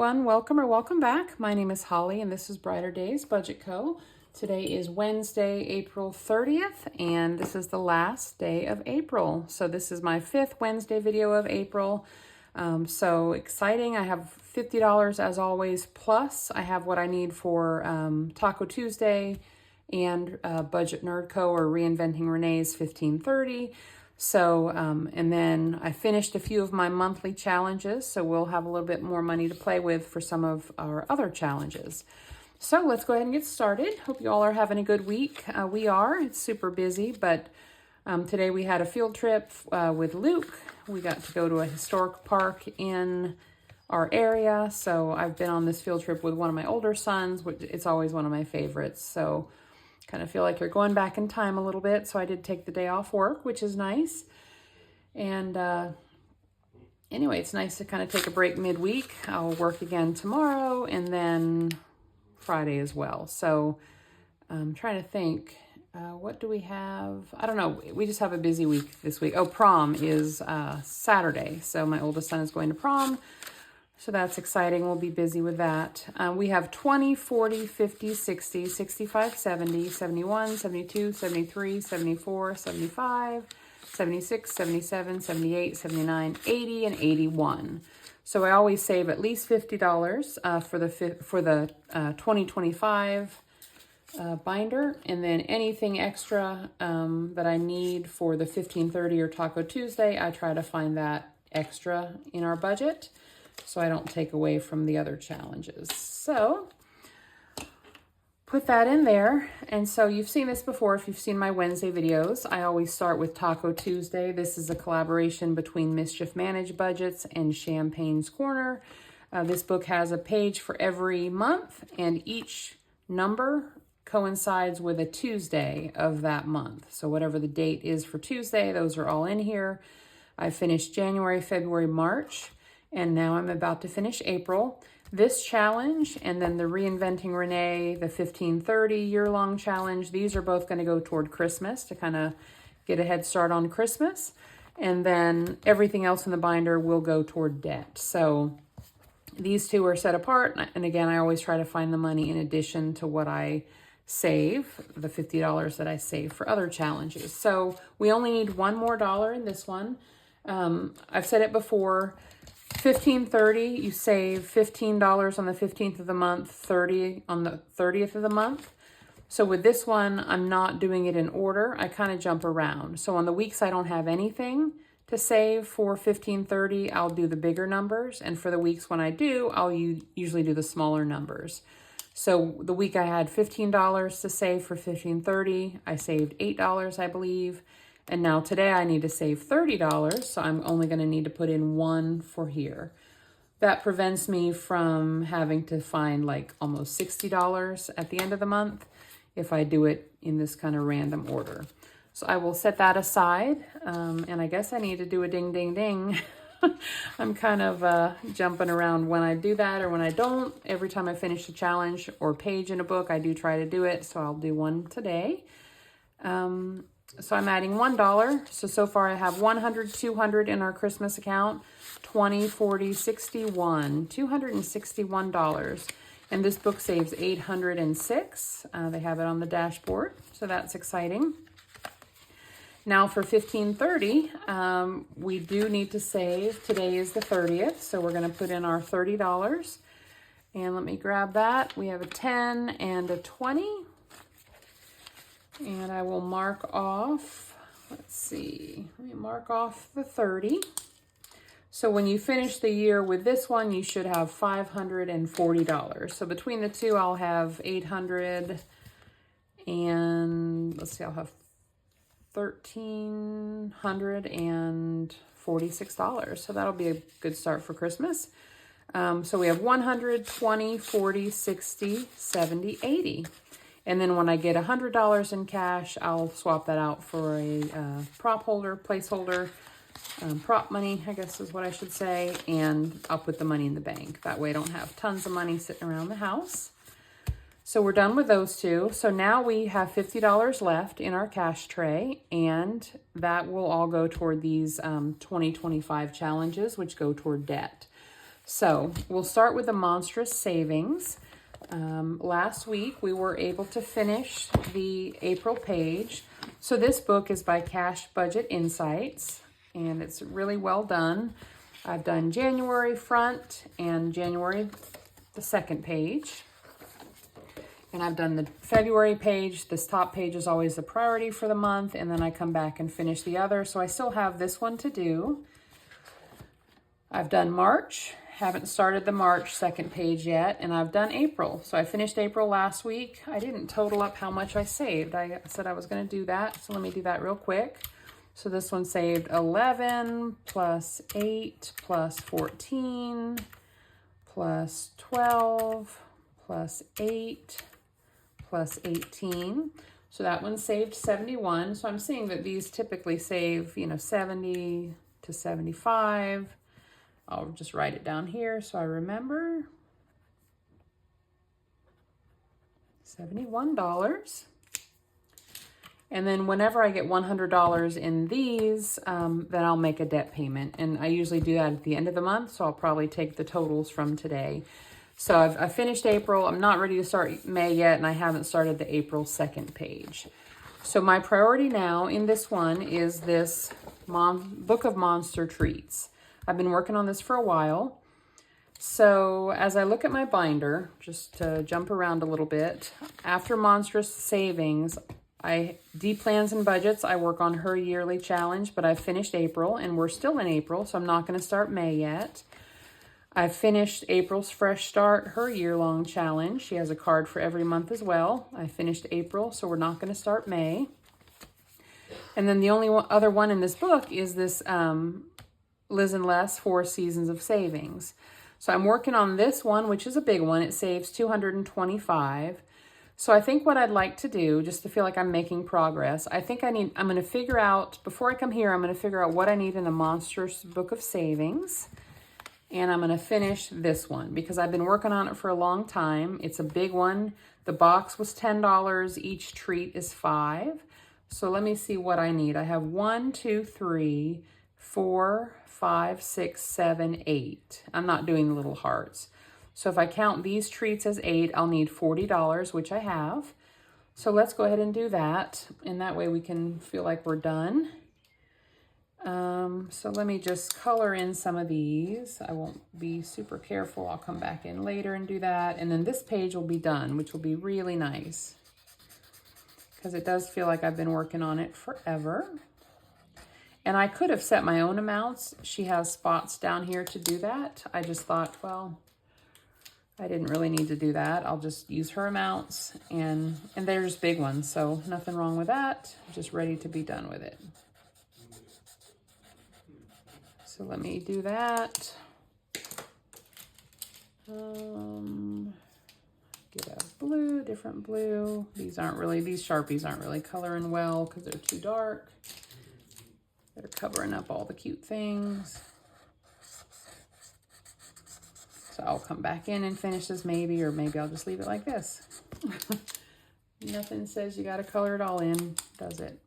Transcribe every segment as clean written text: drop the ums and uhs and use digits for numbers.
everyone, welcome or welcome back. My name is Holly and this is Brighter Days Budget Co. Today is Wednesday, April 30th, and this is the last day of April. So this is my 5th Wednesday video of April. So exciting. I have $50 as always, plus I have what I need for Taco Tuesday and Budget Nerd Co. or Reinventing Renee's 1530. So, and then I finished a few of my monthly challenges, so we'll have a little bit more money to play with for some of our other challenges. So let's go ahead and get started. Hope you all are having a good week. We are. It's super busy, but today we had a field trip with Luke. We got to go to a historic park in our area. So I've been on this field trip with one of my older sons, which it's always one of my favorites. So kind of feel like you're going back in time a little bit. So I did take the day off work, which is nice. And anyway, it's nice to kind of take a break midweek. I'll work again tomorrow and then Friday as well. So I'm trying to think, what do we have? I don't know. We just have a busy week this week. Oh, prom is Saturday. So my oldest son is going to prom. So that's exciting. We'll be busy with that. We have 20, 40, 50, 60, 65, 70, 71, 72, 73, 74, 75, 76, 77, 78, 79, 80, and 81. So I always save at least $50 for the 2025 binder, and then anything extra that I need for the 1530 or Taco Tuesday, I try to find that extra in our budget, so I don't take away from the other challenges. So put that in there. And so you've seen this before if you've seen my Wednesday videos. I always start with Taco Tuesday. This is a collaboration between Mischief Managed Budgets and Champagne's Corner. This book has a page for every month, and each number coincides with a Tuesday of that month. So whatever the date is for Tuesday, those are all in here. I finished January, February, March. And now I'm about to finish April. This challenge and then the Reinventing Renee, the 1530 year-long challenge, these are both going to go toward Christmas to kind of get a head start on Christmas. And then everything else in the binder will go toward debt. So these two are set apart. And again, I always try to find the money in addition to what I save, the $50 that I save for other challenges. So we only need one more dollar in this one. I've said it before. 1530, you save $15 on the 15th of the month, 30 on the 30th of the month. So with this one, I'm not doing it in order. I kind of jump around. So on the weeks I don't have anything to save for 1530, I'll do the bigger numbers. And for the weeks when I do, I'll usually do the smaller numbers. So the week I had $15 to save for 1530, I saved $8, I believe. And now today I need to save $30, so I'm only going to need to put in one for here. That prevents me from having to find like almost $60 at the end of the month if I do it in this kind of random order. So I will set that aside, and I guess I need to do a ding, ding, ding. I'm kind of jumping around when I do that or when I don't. Every time I finish a challenge or page in a book, I do try to do it, so I'll do one today. So I'm adding $1. So far I have 100, 200 in our Christmas account, 20, 40, 61, $261. And this book saves 806. They have it on the dashboard, so that's exciting. Now for 1530, we do need to save. Today is the 30th, so we're going to put in our $30. And let me grab that. We have a 10 and a 20. And I will mark off, let's see, let me mark off the 30. So when you finish the year with this one, you should have $540. So between the two, I'll have 800 and let's see, I'll have $1,346. So that'll be a good start for Christmas. So we have 100, 20, 40, 60, 70, 80. And then when I get $100 in cash, I'll swap that out for a prop holder, placeholder, prop money, I guess is what I should say. And I'll put the money in the bank. That way I don't have tons of money sitting around the house. So we're done with those two. So now we have $50 left in our cash tray, and that will all go toward these 2025 challenges, which go toward debt. So we'll start with the Monstrous savings. Last week we were able to finish the April page. So this book is by Cash Budget Insights, and it's really well done. I've done January front and January the second page. And I've done the February page. This top page is always the priority for the month, and then I come back and finish the other. So I still have this one to do. I've done March, haven't started the March second page yet, and I've done April. So I finished April last week. I didn't total up how much I saved. I said I was going to do that, so let me do that real quick. So this one saved 11 plus 8 plus 14 plus 12 plus 8 plus 18. So that one saved 71. So I'm seeing that these typically save, 70 to 75. I'll just write it down here so I remember. $71. And then whenever I get $100 in these, then I'll make a debt payment. And I usually do that at the end of the month, so I'll probably take the totals from today. So I've finished April. I'm not ready to start May yet, and I haven't started the April second page. So my priority now in this one is this Book of Monster Treats. I've been working on this for a while. So as I look at my binder, just to jump around a little bit, after Monstrous savings, Deep Plans and Budgets, I work on her yearly challenge, but I've finished April, and we're still in April, so I'm not going to start May yet. I've finished April's Fresh Start, her year-long challenge. She has a card for every month as well. I finished April, so we're not going to start May. And then the only other one in this book is this Liz and Les 4 Seasons of Savings. So I'm working on this one, which is a big one. It saves $225. So I think what I'd like to do, just to feel like I'm making progress, I'm going to figure out, before I come here, I'm going to figure out what I need in the Monstrous Book of Savings. And I'm going to finish this one because I've been working on it for a long time. It's a big one. The box was $10. Each treat is $5. So let me see what I need. I have 1, 2, 3, 4, 5, 6, 7, 8. I'm not doing the little hearts. So if I count these treats as 8, I'll need $40, which I have. So let's go ahead and do that. And that way we can feel like we're done. So let me just color in some of these. I won't be super careful. I'll come back in later and do that. And then this page will be done, which will be really nice because it does feel like I've been working on it forever. And I could have set my own amounts. She has spots down here to do that. I just thought, well, I didn't really need to do that. I'll just use her amounts, and they're just big ones, so nothing wrong with that. I'm just ready to be done with it. So let me do that. Get a blue, different blue. These Sharpies aren't really coloring well because they're too dark. They're covering up all the cute things. So I'll come back in and finish this maybe, or maybe I'll just leave it like this. Nothing says you got to color it all in, does it?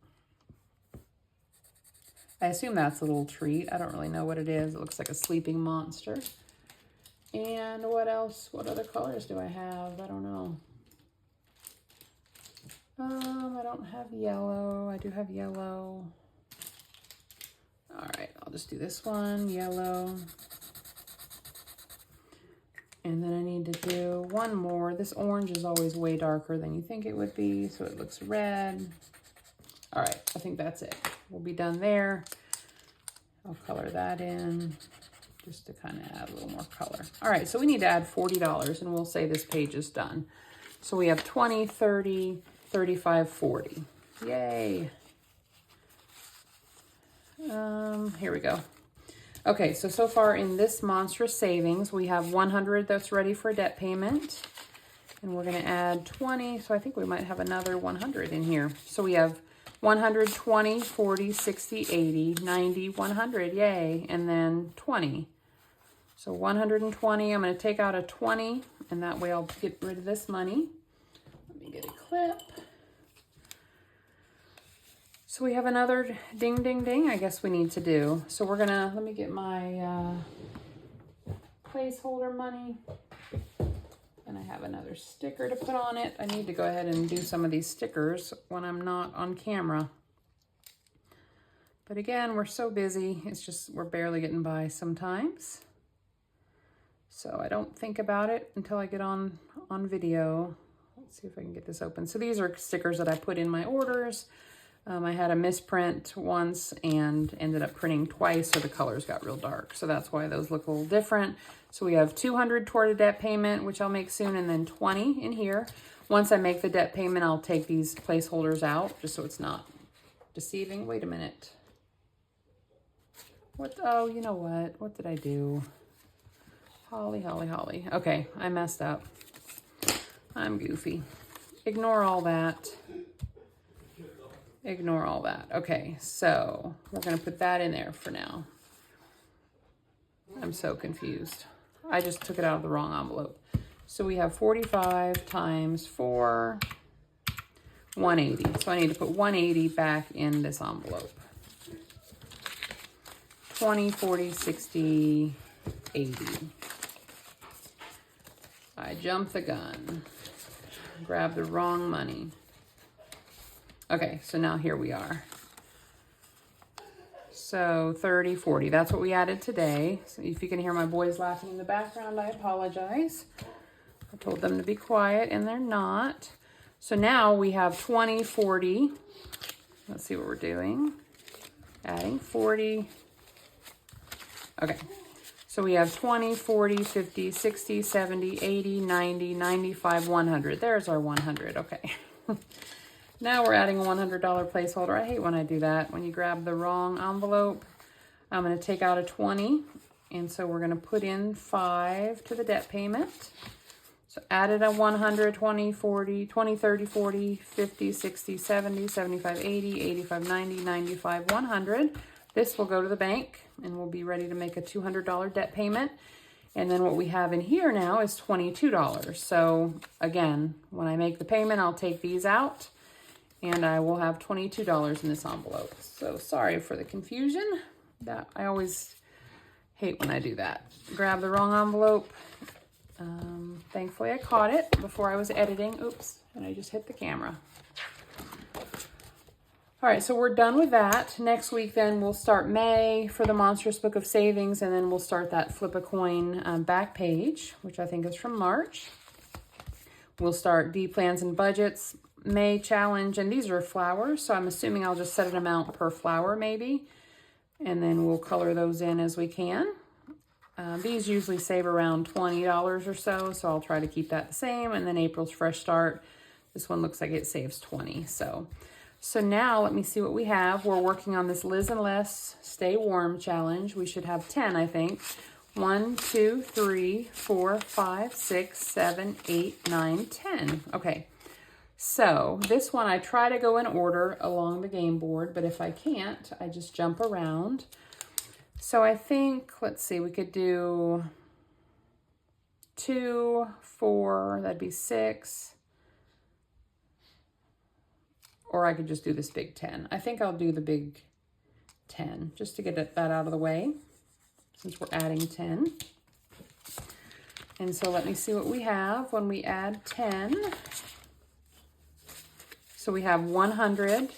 I assume that's a little treat. I don't really know what it is. It looks like a sleeping monster. And what else? What other colors do I have? I don't know. I don't have yellow. I do have yellow. All right, I'll just do this one, yellow. And then I need to do one more. This orange is always way darker than you think it would be, so it looks red. All right, I think that's it. We'll be done there. I'll color that in just to kind of add a little more color. All right, so we need to add $40, and we'll say this page is done. So we have 20, 30, 35, 40. Yay. Here we go. Okay, so far in this Monstrous savings, we have 100 that's ready for debt payment. And we're going to add 20, so I think we might have another 100 in here. So we have 120, 40, 60, 80, 90, 100, yay, and then 20. So 120, I'm going to take out a 20, and that way I'll get rid of this money. Let me get a clip. So we have another ding, ding, ding I guess we need to do. So we're going to, let me get my placeholder money. And I have another sticker to put on it. I need to go ahead and do some of these stickers when I'm not on camera. But again, we're so busy. It's just, we're barely getting by sometimes. So I don't think about it until I get on video. Let's see if I can get this open. So these are stickers that I put in my orders. I had a misprint once and ended up printing twice, so the colors got real dark. So that's why those look a little different. So we have 200 toward a debt payment, which I'll make soon, and then 20 in here. Once I make the debt payment, I'll take these placeholders out just so it's not deceiving. Wait a minute. What? Oh, you know what? What did I do? Holly. Okay, I messed up. I'm goofy. Ignore all that. Ignore all that. Okay, so we're going to put that in there for now. I'm so confused. I just took it out of the wrong envelope. So we have 45 times 4, 180. So I need to put 180 back in this envelope. 20, 40, 60, 80. I jumped the gun. Grabbed the wrong money. Okay, so now here we are. So 30, 40, that's what we added today. So if you can hear my boys laughing in the background, I apologize. I told them to be quiet and they're not. So now we have 20, 40. Let's see what we're doing. Adding 40. Okay, so we have 20, 40, 50, 60, 70, 80, 90, 95, 100. There's our 100, okay. Now we're adding a $100 placeholder. I hate when I do that, when you grab the wrong envelope. I'm going to take out a 20, and so we're going to put in 5 to the debt payment. So added a 100, 20, 40, 20, 30, 40, 50, 60, 70, 75, 80, 85, 90, 95, 100. This will go to the bank, and we'll be ready to make a $200 debt payment. And then what we have in here now is $22. So again, when I make the payment, I'll take these out. And I will have $22 in this envelope. So sorry for the confusion. That I always hate when I do that. Grab the wrong envelope. Thankfully I caught it before I was editing. Oops, and I just hit the camera. All right, so we're done with that. Next week then we'll start May for the Monstrous Book of Savings, and then we'll start that Flip a Coin back page, which I think is from March. We'll start D Plans and Budgets May challenge, and these are flowers, so I'm assuming I'll just set an amount per flower maybe, and then we'll color those in as we can. These usually save around $20 or so, so I'll try to keep that the same. And then April's Fresh Start, this one looks like it saves 20. So now let me see what we have. We're working on this Liz and Les Stay Warm challenge. We should have 10, I think. 1, 2, 3, 4, 5, 6, 7, 8, 9, 10. Okay. So this one, I try to go in order along the game board, but if I can't, I just jump around. So I think, let's see, we could do 2, 4, that'd be 6. Or I could just do this big 10. I think I'll do the big 10, just to get that out of the way, since we're adding 10. And so let me see what we have when we add 10. So we have 100,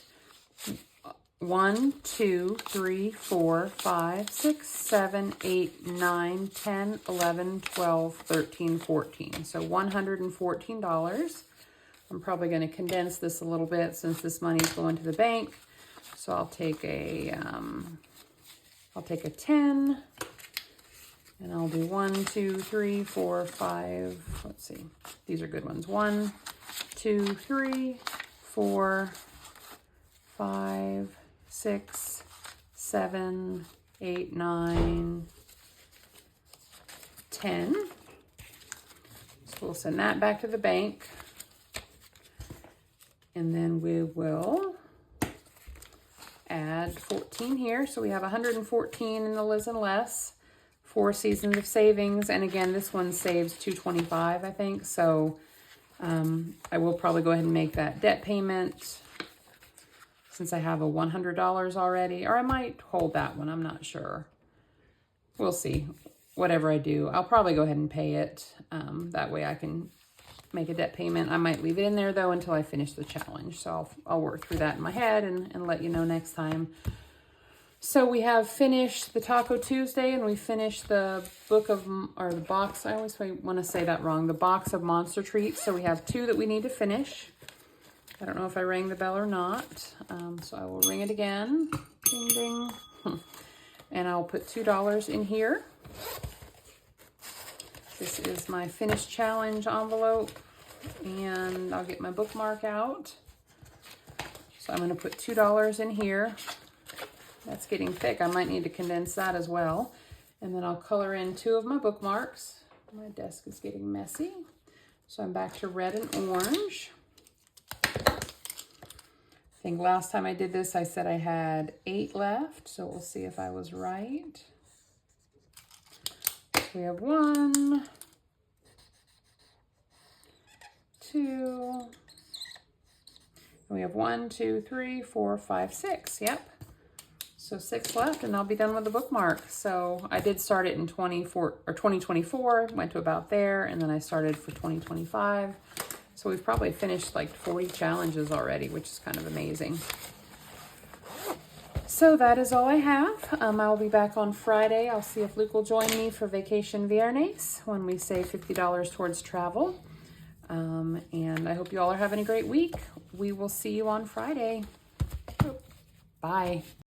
1, 2, 3, 4, 5, 6, 7, 8, 9, 10, 11, 12, 13, 14. So $114. I'm probably going to condense this a little bit since this money is going to the bank. So I'll take a 10, and I'll do 1, 2, 3, 4, 5. Let's see. These are good ones. 1, 2, 3, 4, 5, 6, 7, 8, 9, 10. So we'll send that back to the bank. And then we will add 14 here. So we have 114 in the Liz and Les. 4 Seasons of Savings. And again, this one saves $225, I think. So I will probably go ahead and make that debt payment since I have a $100 already. Or I might hold that one. I'm not sure. We'll see. whatever I do, I'll probably go ahead and pay it. That way I can make a debt payment. I might leave it in there though until I finish the challenge. So I'll work through that in my head and let you know next time. So we have finished the Taco Tuesday, and we finished the box. I always want to say that wrong. The box of Monster Treats. So we have 2 that we need to finish. I don't know if I rang the bell or not. So I will ring it again. Ding, ding. And I'll put $2 in here. This is my finished challenge envelope, and I'll get my bookmark out. So I'm going to put $2 in here. That's getting thick. I might need to condense that as well. And then I'll color in 2 of my bookmarks. My desk is getting messy. So I'm back to red and orange. I think last time I did this, I said I had 8 left. So we'll see if I was right. We have 1, 2, and we have 1, 2, 3, 4, 5, 6. Yep. So 6 left, and I'll be done with the bookmark. So I did start it in 2024, went to about there, and then I started for 2025. So we've probably finished like 40 challenges already, which is kind of amazing. So that is all I have. I'll be back on Friday. I'll see if Luke will join me for Vacation Viernes when we save $50 towards travel. And I hope you all are having a great week. We will see you on Friday. Bye.